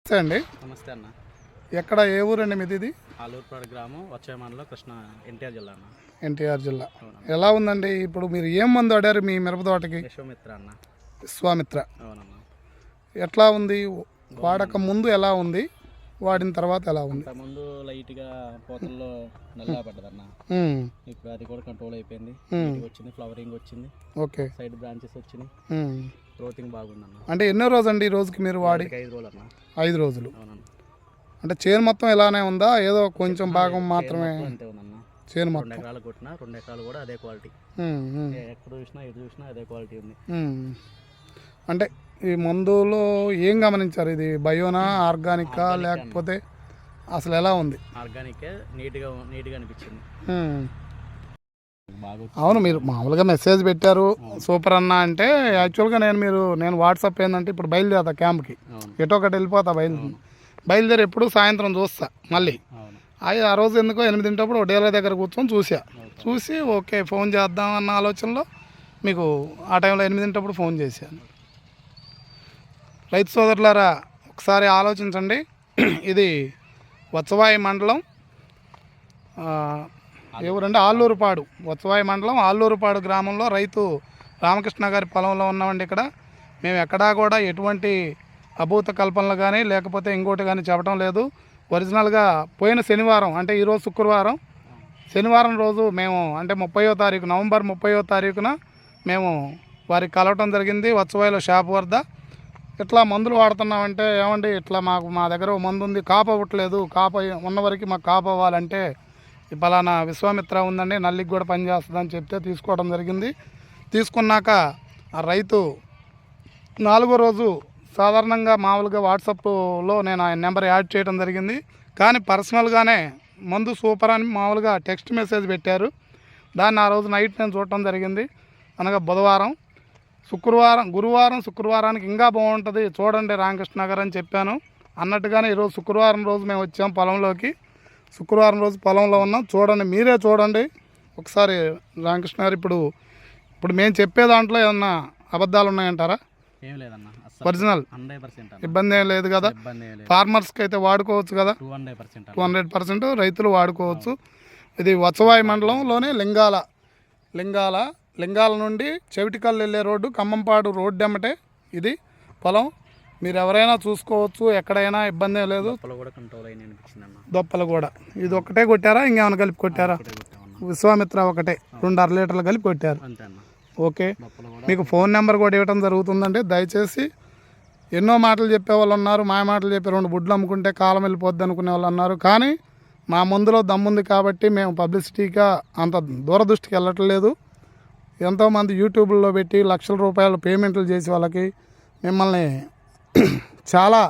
నమస్తే అండి. నమస్తే అన్న. ఎక్కడ ఏ ఊరండి మీది? ఇది ఆలూరుపాడు గ్రామం, వచ్చే మండలం, కృష్ణా, ఎన్టీఆర్ జిల్లా అన్న. ఎన్టీఆర్ జిల్లా. ఎలా ఉందండి ఇప్పుడు? మీరు ఏం మందు వాడారు మీ మిరప తోటకి? విశ్వామిత్ర అన్న. విశ్వామిత్ర. అవునన్న. ఎట్లా ఉంది? వాడక ముందు ఎలా ఉంది, వాడిన తర్వాత ఎలా ఉంది? ముందు లైట్గా పోతల్లో నల్లా పడ్డదన్న. ఇప్పుడు అది కూడా కంట్రోల్ అయిపోయింది. వచ్చింది, ఫ్లవరింగ్ వచ్చింది. ఓకే. సైడ్ బ్రాంచెస్ వచ్చినాయి. గ్రోతింగ్ బాగుందన్న. అంటే ఎన్నో రోజు అండి ఈ రోజుకి మీరు వాడి? 5 రోజులు అన్న. 5 రోజులు. అవునన్న. అంటే చేను మొత్తం ఇలానే ఉందా, ఏదో కొంచెం భాగం మాత్రమే? అంతే ఉందన్న. చేను మొత్తం 2 ఎకరాలు కొట్టినా 2 ఎకరాలు కూడా అదే క్వాలిటీ. ఎక్కడ చూసినా ఎటు చూసినా అదే క్వాలిటీ ఉంది. అంటే ఈ మందులో ఏం గమనించారు? ఇది బయోనా, ఆర్గానికా, లేకపోతే అసలు ఎలా ఉంది? ఆర్గానికే. నీట్గా అనిపించింది. అవును, మీరు మామూలుగా మెసేజ్ పెట్టారు సూపర్ అన్న అంటే యాక్చువల్గా నేను వాట్సాప్ ఏంటంటే ఇప్పుడు బయలుదేరుతా క్యాంప్కి, ఎటో ఒకటి వెళ్ళిపోతా. బయలుదేరి ఎప్పుడు సాయంత్రం చూస్తా మళ్ళీ. ఆ రోజు ఎందుకో 8 డీలర్ దగ్గర కూర్చొని చూసి ఓకే ఫోన్ చేద్దాం అన్న ఆలోచనలో మీకు ఆ టైంలో 8 ఫోన్ చేశాను. రైతు సోదరులారా, ఒకసారి ఆలోచించండి. ఇది వత్సవాయి మండలం, ఎవరంటే ఆల్లూరుపాడు, వత్సవాయి మండలం ఆల్లూరుపాడు గ్రామంలో రైతు రామకృష్ణ గారి పొలంలో ఉన్నామండి. ఇక్కడ మేము ఎక్కడా కూడా ఎటువంటి అభూత కల్పనలు కానీ లేకపోతే ఇంకోటి కానీ చెప్పడం లేదు. ఒరిజినల్గా పోయిన శనివారం, అంటే ఈరోజు శుక్రవారం, శనివారం రోజు మేము అంటే నవంబర్ 30వ తారీఖున మేము వారికి కలవటం జరిగింది వత్సవాయిలో షాప్ వద్ద. ఇట్లా మందులు వాడుతున్నామంటే, ఏమండి ఇట్లా మా దగ్గర మందు ఉంది, కాపు అవ్వట్లేదు, కాపు ఉన్నవరకు మాకు కాపు అవ్వాలంటే పలానా విశ్వామిత్ర ఉందండి, నల్లికి కూడా పనిచేస్తుందని చెప్తే తీసుకోవడం జరిగింది. తీసుకున్నాక ఆ రైతు 4వ రోజు సాధారణంగా మామూలుగా వాట్సాప్లో నేను ఆయన నెంబర్ యాడ్ చేయడం జరిగింది. కానీ పర్సనల్గానే మందు సూపర్ అని మామూలుగా టెక్స్ట్ మెసేజ్ పెట్టారు. దాన్ని ఆ రోజు నైట్ నేను చూడటం జరిగింది. అనగా బుధవారం, గురువారం, శుక్రవారానికి ఇంకా బాగుంటుంది చూడండి రామకృష్ణ గారు అని చెప్పాను. అన్నట్టుగానే ఈరోజు శుక్రవారం రోజు మేము వచ్చాం పొలంలోకి. శుక్రవారం రోజు పొలంలో ఉన్నాం. చూడండి, మీరే చూడండి ఒకసారి రామకృష్ణ గారు. ఇప్పుడు మేము చెప్పే దాంట్లో ఏమన్నా అబద్ధాలు ఉన్నాయంటారా? ఏం లేదన్న, ఒరిజినల్ 100%. ఇబ్బంది ఏం లేదు కదా? ఫార్మర్స్కి అయితే వాడుకోవచ్చు కదా? 200% రైతులు వాడుకోవచ్చు. ఇది వత్సవాయి మండలంలోనే లింగాల నుండి చెవిటికల్ వెళ్ళే రోడ్డు, ఖమ్మంపాడు రోడ్డు ఎమ్మటే ఇది పొలం. మీరు ఎవరైనా చూసుకోవచ్చు, ఎక్కడైనా ఇబ్బంది ఏం లేదు. దొప్పలు కూడా ఇది ఒక్కటే కొట్టారా, ఇంకేమైనా కలిపి కొట్టారా? విశ్వామిత్ర ఒకటే 2.5 లీటర్లు కలిపి కొట్టారు. ఓకే. మీకు ఫోన్ నెంబర్ కూడా ఇవ్వడం జరుగుతుందండి. దయచేసి ఎన్నో మాటలు చెప్పే వాళ్ళు ఉన్నారు, మాయ మాటలు చెప్పి 2 బుడ్లు అమ్ముకుంటే కాలం వెళ్ళిపోద్ది అనుకునే వాళ్ళు అన్నారు. కానీ మా ముందులో దమ్ముంది కాబట్టి మేము పబ్లిసిటీగా అంత దూరదృష్టికి వెళ్ళట్లేదు. ఎంతోమంది యూట్యూబ్లో పెట్టి లక్షల రూపాయలు పేమెంట్లు చేసి వాళ్ళకి మిమ్మల్ని చాలా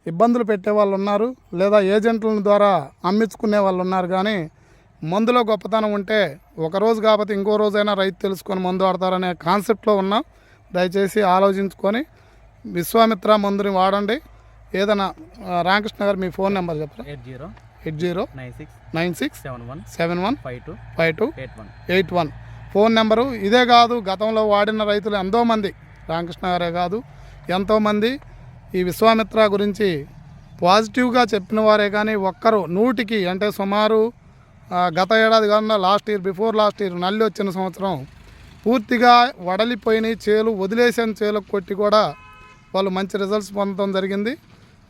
ఇబ్బందులు పెట్టే వాళ్ళు ఉన్నారు, లేదా ఏజెంట్ల ద్వారా అమ్మించుకునే వాళ్ళు ఉన్నారు. కానీ మందులో గొప్పతనం ఉంటే ఒకరోజు కాకపోతే ఇంకో రోజైనా రైతు తెలుసుకొని మందు వాడతారనే కాన్సెప్ట్లో ఉన్నాం. దయచేసి ఆలోచించుకొని విశ్వామిత్ర మందుని వాడండి. ఏదైనా రామకృష్ణ గారు మీ ఫోన్ నెంబర్ చెప్పరా? 809671715281 ఫోన్ నెంబరు. ఇదే కాదు, గతంలో వాడిన రైతులు ఎంతోమంది, రామకృష్ణ గారే కాదు ఎంతోమంది ఈ విశ్వామిత్ర గురించి పాజిటివ్గా చెప్పిన వారే. కానీ ఒక్కరు 100కి అంటే సుమారు గత ఏడాది కాకుండా బిఫోర్ లాస్ట్ ఇయర్ నల్లి వచ్చిన సంవత్సరం పూర్తిగా వడలిపోయినాయి చేలు, వదిలేసిన చేలకు కొట్టి కూడా వాళ్ళు మంచి రిజల్ట్స్ పొందడం జరిగింది.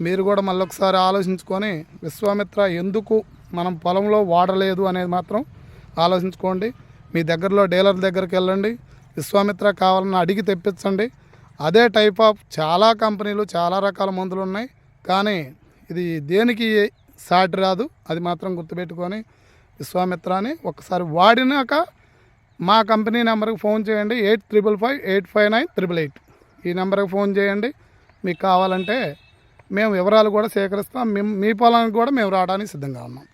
మీరు కూడా మళ్ళీ ఒకసారి ఆలోచించుకొని విశ్వామిత్ర ఎందుకు మనం పొలంలో వాడలేదు అనేది మాత్రం ఆలోచించుకోండి. మీ దగ్గరలో డీలర్ దగ్గరికి వెళ్ళండి, విశ్వామిత్ర కావాలని అడిగి తెప్పించండి. అదే టైప్ ఆఫ్ చాలా కంపెనీలు, చాలా రకాల మందులు ఉన్నాయి. కానీ ఇది దేనికి సాటి రాదు, అది మాత్రం గుర్తుపెట్టుకొని విశ్వామిత్ర అని ఒకసారి వాడినాక మా కంపెనీ నెంబర్కి ఫోన్ చేయండి. 85585988 ఈ నెంబర్కి ఫోన్ చేయండి. మీకు కావాలంటే మేము వివరాలు కూడా సేకరిస్తాం. మీ పొలానికి కూడా మేము రావడానికి సిద్ధంగా ఉన్నాం.